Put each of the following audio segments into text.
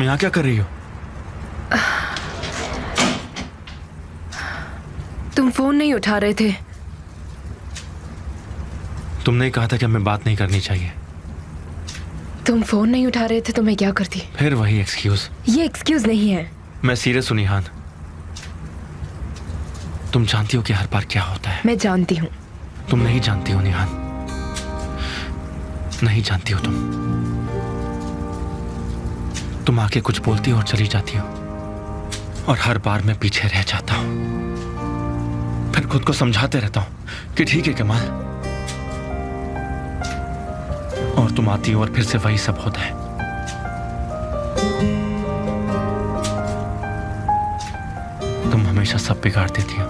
यहाँ क्या कर रही हो? तुम फोन नहीं उठा रहे थे। तुमने ही कहा था कि हमें बात नहीं करनी चाहिए। तुम फोन नहीं उठा रहे थे तो मैं क्या करती? फिर वही एक्सक्यूज। ये एक्सक्यूज नहीं है। मैं सीरियस हूं निहान। तुम जानती हो कि हर बार क्या होता है। मैं जानती हूँ। तुम नहीं जानती हो निहान, नहीं जानती हो तुम आके कुछ बोलती हो और चली जाती हो, और हर बार मैं पीछे रह जाता हूं। फिर खुद को समझाते रहता हूं कि ठीक है कमाल, और तुम आती हो और फिर से वही सब होता है। तुम हमेशा सब बिगाड़ देती हो।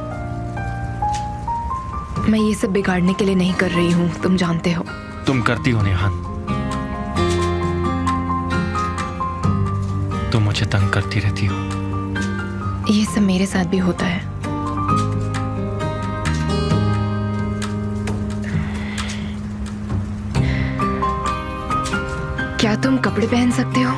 मैं ये सब बिगाड़ने के लिए नहीं कर रही हूँ, तुम जानते हो। तुम करती हो निहान, तुम मुझे तंग करती रहती हो। ये सब मेरे साथ भी होता है। क्या तुम कपड़े पहन सकते हो?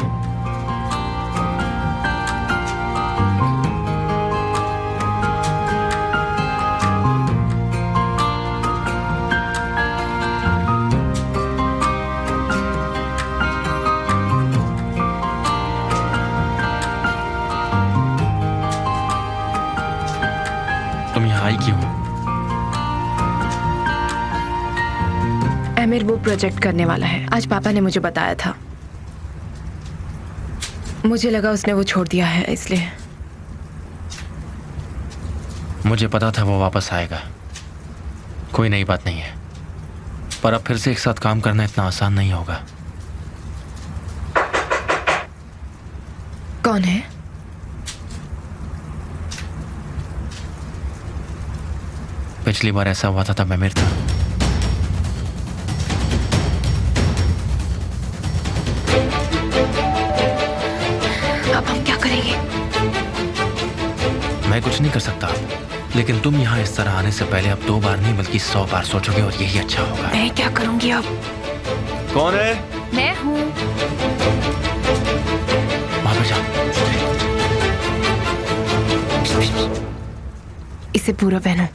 तुम यहाँ आई क्यों? आमिर वो प्रोजेक्ट करने वाला है, आज पापा ने मुझे बताया था। मुझे लगा उसने वो छोड़ दिया है, इसलिए। मुझे पता था वो वापस आएगा, कोई नई बात नहीं है, पर अब फिर से एक साथ काम करना इतना आसान नहीं होगा। कौन है? पिछली बार ऐसा हुआ था तब आमिर था। अब हम क्या करेंगे? मैं कुछ नहीं कर सकता, लेकिन तुम यहाँ इस तरह आने से पहले अब 2 बार नहीं बल्कि 100 बार सोचोगे, और यही अच्छा होगा। मैं क्या करूंगी अब? कौन है? मैं हूँ। वहां पर जाओ। इसे पूरा पहनो।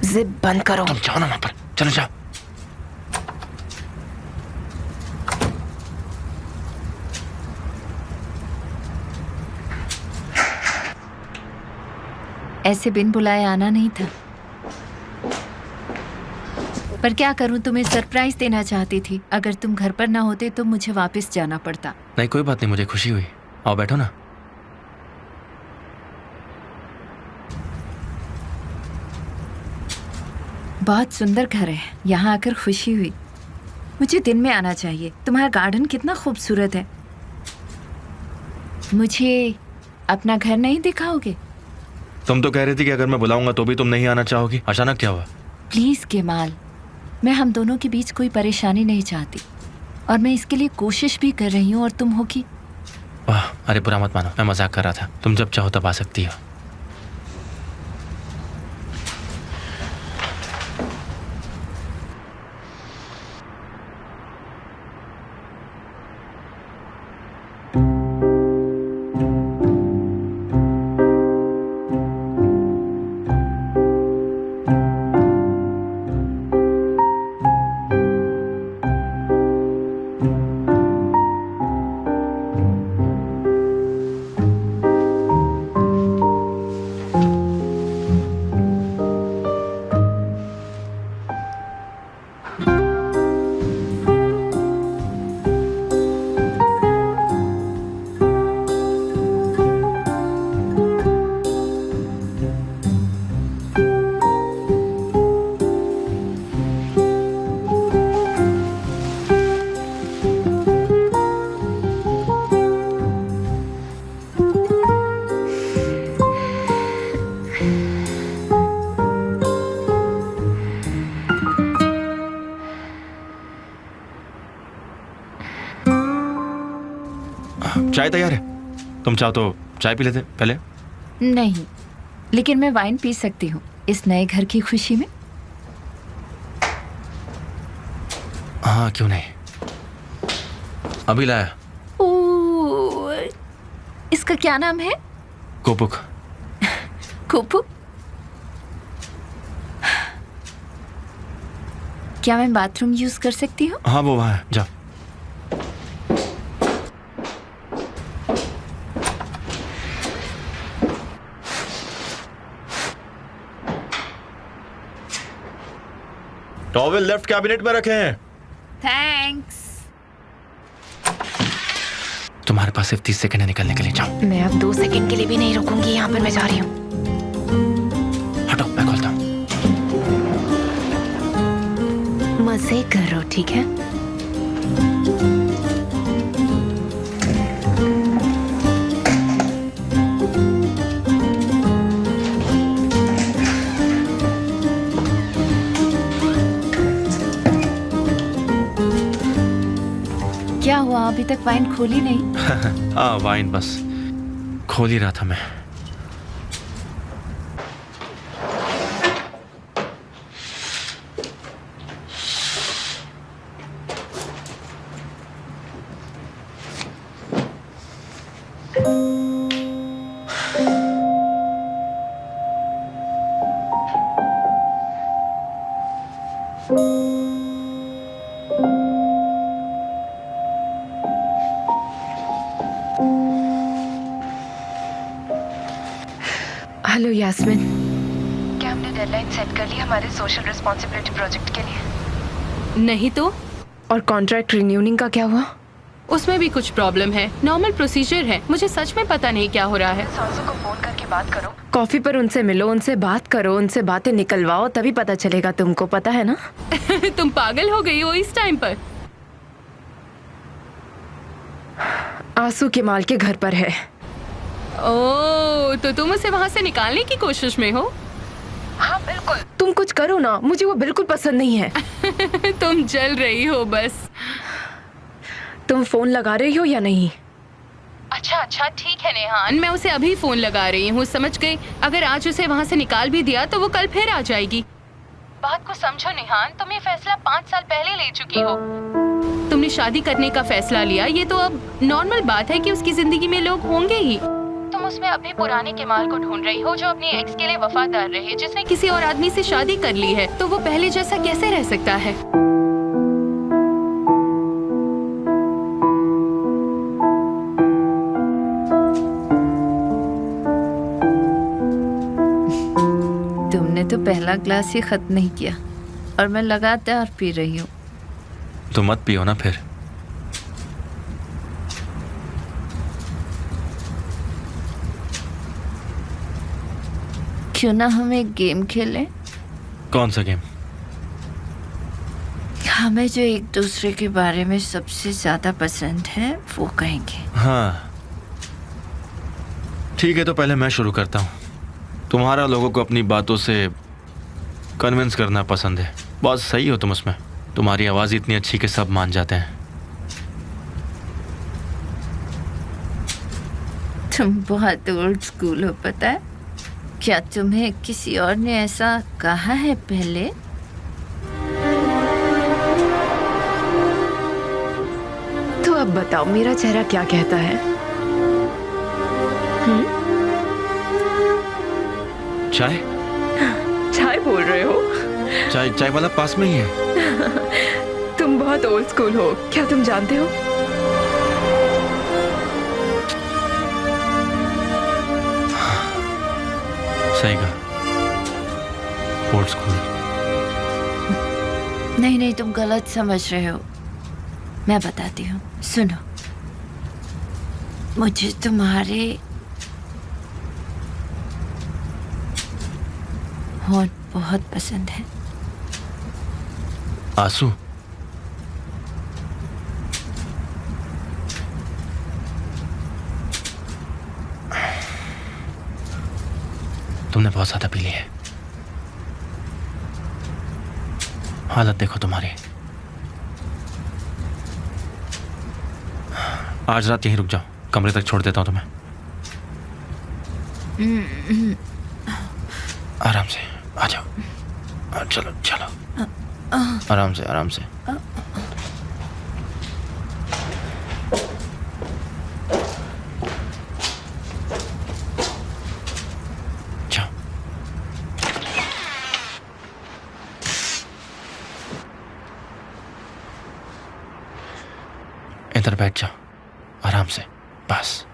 जिप बंद करो। तुम जाओ ना वहां पर, चलो जाओ। ऐसे बिन बुलाए आना नहीं था, पर क्या करूं, तुम्हें सरप्राइज देना चाहती थी। अगर तुम घर पर ना होते तो मुझे वापस जाना पड़ता। नहीं कोई बात नहीं, मुझे खुशी हुई। आओ बैठो ना। बहुत सुंदर घर है, यहाँ आकर खुशी हुई। मुझे दिन में आना चाहिए। तुम्हारा गार्डन कितना खूबसूरत है। मुझे अपना घर नहीं दिखाओगे? तुम तो कह रही थी कि अगर मैं बुलाऊंगा तो भी तुम नहीं आना चाहोगी। अचानक क्या हुआ? प्लीज केमाल, मैं हम दोनों के बीच कोई परेशानी नहीं चाहती, और मैं इसके लिए कोशिश भी कर रही हूँ, और तुम हो कि। वाह, अरे बुरा मत मानो, मैं मजाक कर रहा था। तुम जब चाहो तब आ सकती हो। चाय तैयार है, तुम चाहो तो चाय पी लेते पहले। नहीं, लेकिन मैं वाइन पी सकती हूँ इस नए घर की खुशी में। हाँ क्यों नहीं, अभी लाया। ओह उसका क्या नाम है? कोपुक। कोपू? क्या मैं बाथरूम यूज कर सकती हूँ? हाँ वो वहाँ है, जाओ। टॉवेल लेफ्ट कैबिनेट में रखे हैं। थैंक्स। तुम्हारे पास सिर्फ 30 सेकंड है निकलने के लिए, जाओ। मैं अब 2 सेकंड के लिए भी नहीं रुकूंगी यहाँ पर, मैं जा रही हूँ। हटो, मैं खोलता हूँ। मजे करो, ठीक है? क्या हुआ, अभी तक वाइन खोली नहीं? हाँ वाइन बस खोल ही रहा था मैं। हेलो यास्मिन, क्या हमने डेडलाइन सेट कर ली हमारे सोशल रिस्पॉन्सिबिलिटी प्रोजेक्ट के लिए? नहीं तो और कॉन्ट्रैक्ट रिन्यूइंग का क्या हुआ? उसमें भी कुछ प्रॉब्लम है। नॉर्मल प्रोसीजर है। मुझे सच में पता नहीं क्या हो रहा है। सांसू को फोन करके बात करो, कॉफी पर उनसे मिलो, उनसे बात करो, उनसे बातें निकलवाओ, तभी पता चलेगा तुमको, पता है ना? तुम पागल हो गई हो इस टाइम पर? आंसू के माल के घर पर है। ओह, तो तुम उसे वहाँ से निकालने की कोशिश में हो? हाँ बिल्कुल। तुम कुछ करो ना, मुझे वो बिल्कुल पसंद नहीं है। तुम जल रही हो बस। तुम फोन लगा रही हो या नहीं? अच्छा ठीक है नेहान, मैं उसे अभी फोन लगा रही हूँ, समझ गई? अगर आज उसे वहाँ से निकाल भी दिया तो वो कल फिर आ जाएगी। बात को समझो नेहान, तुम ये फैसला 5 साल पहले ले चुकी हो। तुमने शादी करने का फैसला लिया, ये तो अब नॉर्मल बात है कि उसकी जिंदगी में लोग होंगे ही। तुम उसमें अभी पुराने केमाल को ढूंढ रही हो जो अपनी एक्स के लिए वफादार रहे, जिसने किसी और आदमी से शादी कर ली है, तो वो पहले जैसा कैसे रह सकता है? तुमने तो पहला ग्लास ही खत्म नहीं किया और मैं लगातार पी रही हूँ। तो मत पियो ना फिर। क्यों ना हम एक गेम खेलें? कौन सा गेम? हमें जो एक दूसरे के बारे में सबसे ज्यादा पसंद है वो कहेंगे। हाँ ठीक है, तो पहले मैं शुरू करता हूँ। तुम्हारा लोगों को अपनी बातों से कन्विंस करना पसंद है। बहुत सही हो तुम उसमें। तुम्हारी आवाज़ इतनी अच्छी कि सब मान जाते हैं। तुम बहुत ओल्ड स्कूल हो, पता है? क्या तुम्हें किसी और ने ऐसा कहा है पहले? तो अब बताओ मेरा चेहरा क्या कहता है? चाय? चाय बोल रहे हो? चाय वाला पास में ही है। तुम बहुत ओल्ड स्कूल हो, क्या तुम जानते हो? सही कहा, ओल्ड स्कूल। नहीं, तुम गलत समझ रहे हो। मैं बताती हूँ, सुनो। मुझे तुम्हारे होंठ बहुत पसंद है। आंसू? तुमने बहुत ज्यादा पी ली है। हालत देखो तुम्हारी। आज रात यहीं रुक जाओ, कमरे तक छोड़ देता हूं तुम्हें। आराम से आ जाओ। चलो चलो, आराम से आराम से। अंदर बैठ जाओ आराम से, बस।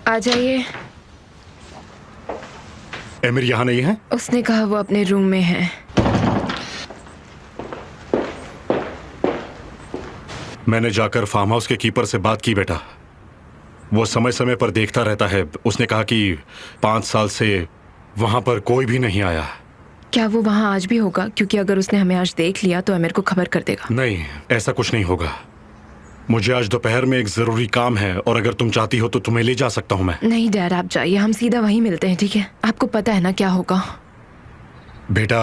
आ जाइए। एमिर यहाँ नहीं है? उसने कहा वो अपने रूम में है। मैंने जाकर फार्म हाउस के कीपर से बात की बेटा। वो समय समय पर देखता रहता है। उसने कहा कि 5 साल से वहां पर कोई भी नहीं आया। क्या वो वहाँ आज भी होगा? क्योंकि अगर उसने हमें आज देख लिया तो एमिर को खबर कर देगा। नहीं, ऐसा कुछ नहीं होगा। मुझे आज दोपहर में एक जरूरी काम है और अगर तुम चाहती हो तो तुम्हें ले जा सकता हूं मैं। नहीं डैड, आप जाइए, हम सीधा वहीं मिलते हैं, ठीक है? आपको पता है ना क्या होगा। बेटा,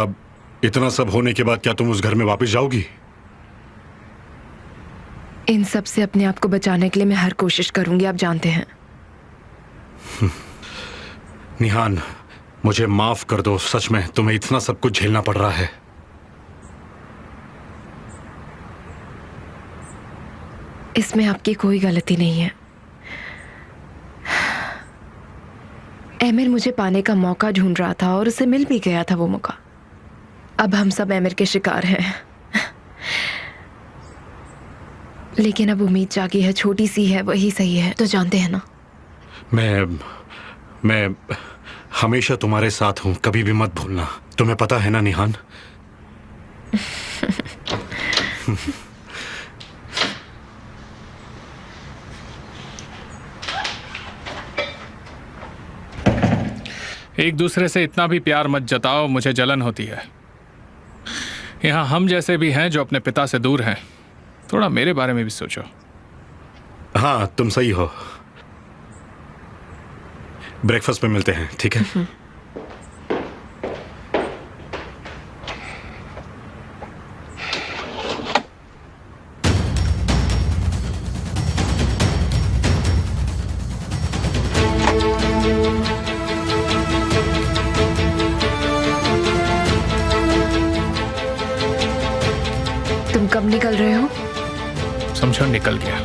इतना सब होने के बाद क्या तुम उस घर में वापस जाओगी? इन सब से अपने आप को बचाने के लिए मैं हर कोशिश करूंगी, आप जानते हैं। निहान, मुझे माफ कर दो। सच में तुम्हें इतना सब कुछ झेलना पड़ रहा है। इसमें आपकी कोई गलती नहीं है। एमिर मुझे पाने का मौका ढूंढ रहा था और उसे मिल भी गया था वो मौका। अब हम सब एमिर के शिकार हैं। लेकिन अब उम्मीद जागी है, छोटी सी है, वही सही है, तो जानते हैं ना। मैं हमेशा तुम्हारे साथ हूं, कभी भी मत भूलना। तुम्हें पता है ना निहान? एक दूसरे से इतना भी प्यार मत जताओ, मुझे जलन होती है। यहाँ हम जैसे भी हैं जो अपने पिता से दूर हैं। थोड़ा मेरे बारे में भी सोचो। हाँ, तुम सही हो। ब्रेकफास्ट पे मिलते हैं, ठीक है? तुम कब निकल रहे हो? समझो, निकल गया।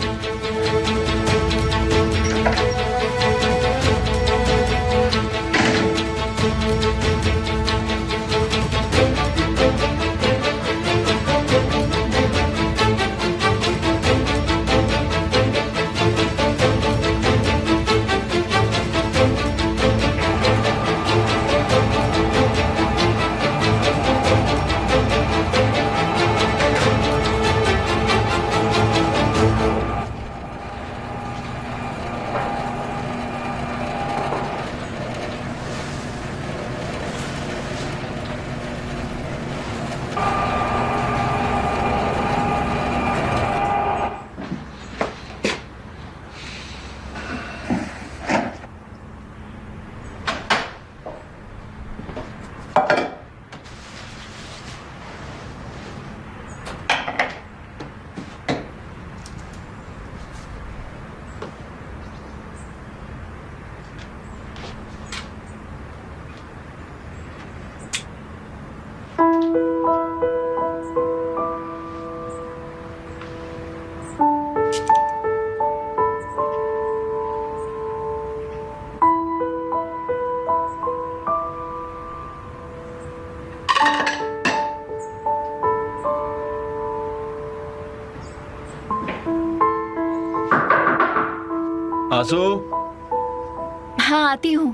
आंसू, हाँ आती हूँ।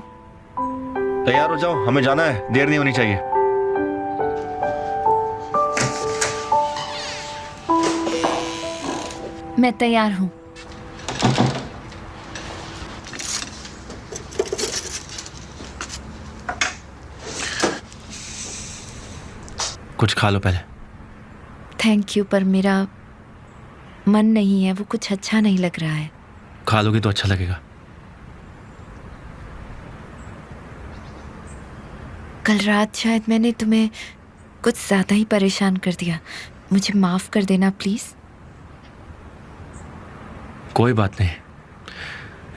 तैयार हो जाओ, हमें जाना है, देर नहीं होनी चाहिए। मैं तैयार हूँ। कुछ खा लो पहले। थैंक यू, पर मेरा मन नहीं है, वो कुछ अच्छा नहीं लग रहा है। खा लोगी तो अच्छा लगेगा। कल रात शायद मैंने तुम्हें कुछ ज़्यादा ही परेशान कर दिया, मुझे माफ़ कर देना प्लीज़। कोई बात नहीं,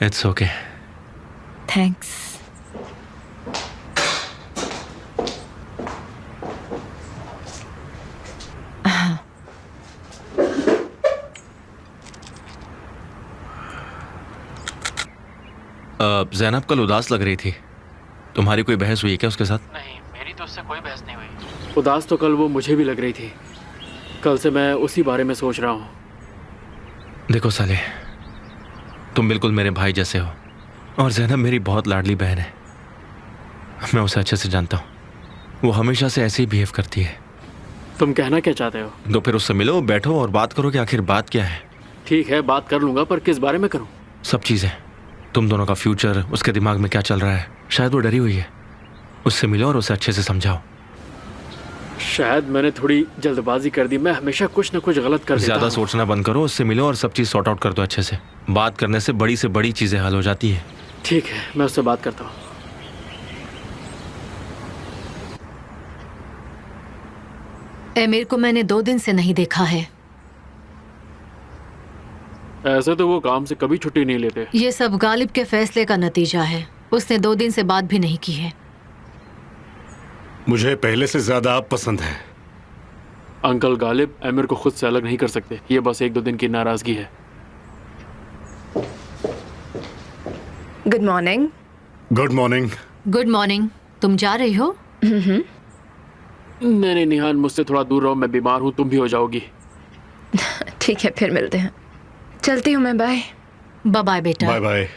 इट्स ओके। थैंक्स। ज़ैनब कल उदास लग रही थी, तुम्हारी कोई बहस हुई क्या उसके साथ? नहीं, मेरी तो उससे कोई बहस नहीं हुई। उदास तो कल वो मुझे भी लग रही थी। कल से मैं उसी बारे में सोच रहा हूँ। देखो साले, तुम बिल्कुल मेरे भाई जैसे हो और ज़ैनब मेरी बहुत लाडली बहन है। मैं उसे अच्छे से जानता हूँ, वो हमेशा से ऐसे ही बिहेव करती है। तुम कहना क्या चाहते हो? तो फिर उससे मिलो, बैठो और बात करो कि आखिर बात क्या है। ठीक है, बात कर लूँगा, पर किस बारे में करूँ? सब चीज़ें, तुम दोनों का फ्यूचर, उसके दिमाग में क्या चल रहा है। शायद वो डरी हुई है, उससे मिलो और उसे अच्छे से समझाओ। शायद मैंने थोड़ी जल्दबाजी कर दी। मैं हमेशा कुछ न कुछ गलत कर देता ज़्यादा हूँ। सोचना बंद करो, उससे मिलो और सब चीज़ सॉर्ट आउट कर दो अच्छे से। बात करने से बड़ी चीज़ें हल हो जाती है। ठीक है, मैं उससे बात करता हूँ। एमिर को मैंने 2 दिन से नहीं देखा है। ऐसे तो वो काम से कभी छुट्टी नहीं लेते। ये सब गालिब के फैसले का नतीजा है। उसने 2 दिन से बात भी नहीं की है। मुझे पहले से ज्यादा आप पसंद है। अंकल गालिब एमिर को खुद से अलग नहीं कर सकते। ये बस 1-2 दिन की नाराजगी है। Good morning. Good morning. Good morning. तुम जा रही हो? नहीं निहान, मुझसे थोड़ा दूर रहो, मैं बीमार हूँ, तुम भी हो जाओगी। ठीक है, फिर मिलते हैं। चलती हूँ मैं, बाय। बाय बेटा। Bye bye.